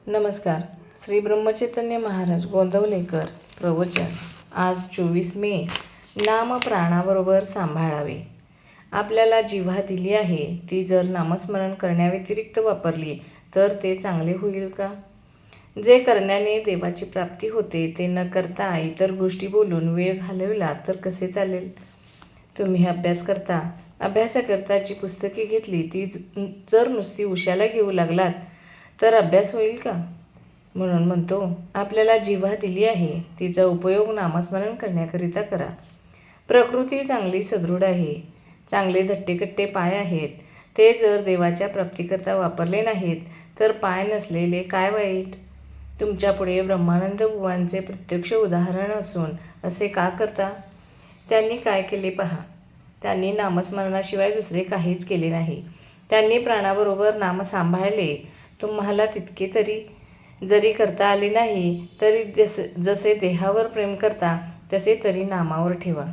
नमस्कार. श्री ब्रह्मचैतन्य महाराज गोंदवलेकर प्रवचन. आज 24 मे. नाम प्राणाबरोबर सांभाळावे. आपल्याला जिव्हा दिली आहे ती जर नामस्मरण करण्याव्यतिरिक्त वापरली तर ते चांगले होईल का? जे करण्याने देवाची प्राप्ती होते ते न करता इतर गोष्टी बोलून वेळ घालविला तर कसे चालेल? तुम्ही अभ्यास करता, अभ्यासाकरता जी पुस्तके घेतली ती जर नुसती उशाला घेऊ लागलात तर अभ्यास होईल का? म्हणून म्हणतो, आपल्याला जिव्हा दिली आहे तिचा उपयोग नामस्मरण करण्याकरिता करा. प्रकृती चांगली सदृढ आहे, चांगले धट्टेकट्टे पाय आहेत. ते जर देवाच्या प्राप्तीकरता वापरले नाहीत तर पाय नसलेले काय वाईट? तुमच्यापुढे ब्रह्मानंद बुवांचे प्रत्यक्ष उदाहरण असून असे का करता? त्यांनी काय केले पहा. त्यांनी नामस्मरणाशिवाय दुसरे काहीच केले नाही. त्यांनी प्राणाबरोबर नाम सांभाळले. तुम्हाला तितके तरी जरी करता आले नाही तरी जसे देहावर प्रेम करता तसे तरी नामावर ठेवा.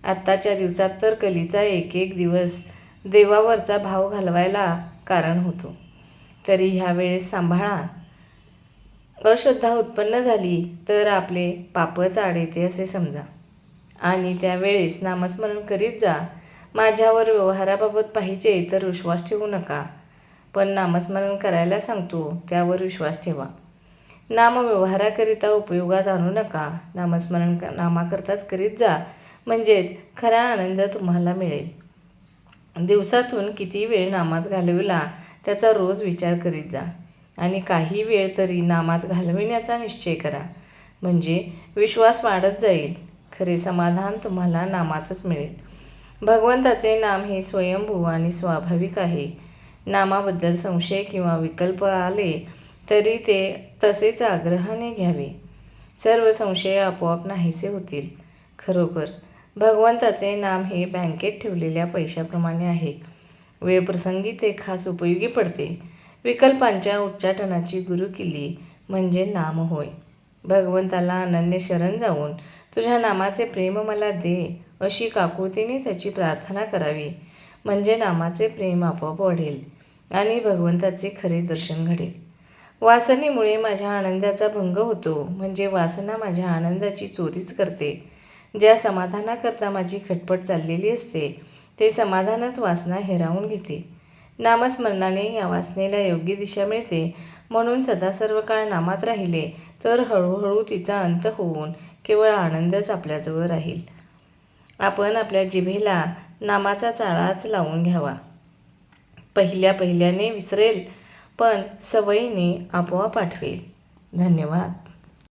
आत्ताच्या दिवसात तर कलीचा एक एक दिवस देवावरचा भाव घालवायला कारण होतो. तरी ह्या वेळेस सांभाळा. अश्रद्धा उत्पन्न झाली तर आपले पापच आड येते असे समजा आणि त्यावेळेस नामस्मरण करीत जा. माझ्यावर व्यवहाराबाबत पाहिजे तर विश्वास ठेवू नका, पण नामस्मरण करायला सांगतो त्यावर विश्वास ठेवा. नाम व्यवहाराकरिता उपयोगात आणू नका. नामस्मरण नामाकरताच करीत जा, म्हणजेच खरा आनंद तुम्हाला मिळेल. दिवसातून किती वेळ नामात घालविला त्याचा रोज विचार करीत जा आणि काही वेळ तरी नामात घालविण्याचा निश्चय करा, म्हणजे विश्वास वाढत जाईल. खरे समाधान तुम्हाला नामातच मिळेल. भगवंताचे नाम हे स्वयंभू आणि स्वाभाविक आहे. नामाबद्दल संशय किंवा विकल्प आले तरी ते तसेच आग्रहाने घ्यावे. सर्व संशय आपोआप नाहीसे होतील. खरोखर भगवंताचे नाम हे बँकेत ठेवलेल्या पैशाप्रमाणे आहे. वेळप्रसंगी ते खास उपयोगी पडते. विकल्पांच्या उच्चाटनाची गुरुकिल्ली म्हणजे नाम होय. भगवंताला अनन्य शरण जाऊन तुझ्या नामाचे प्रेम मला दे अशी काकुळतीने त्याची प्रार्थना करावी, म्हणजे नामाचे प्रेम आपोआप वाढेल आणि भगवंताचे खरे दर्शन घडेल. वासनेमुळे माझ्या आनंदाचा भंग होतो, म्हणजे वासना माझ्या आनंदाची चोरीच करते. ज्या समाधानाकरता माझी खटपट चाललेली असते ते समाधानच वासना हिरावून घेते. नामस्मरणाने या वासनेला योग्य दिशा मिळते. म्हणून सदा सर्व काळ नामात राहिले तर हळूहळू तिचा अंत होऊन केवळ आनंदच आपल्याजवळ राहील. आपण आपल्या जिभेला नामाचा चाळाच लावून घ्यावा. पहिल्याने विसरेल, पण सवयीने आपोआप आठवेल. धन्यवाद.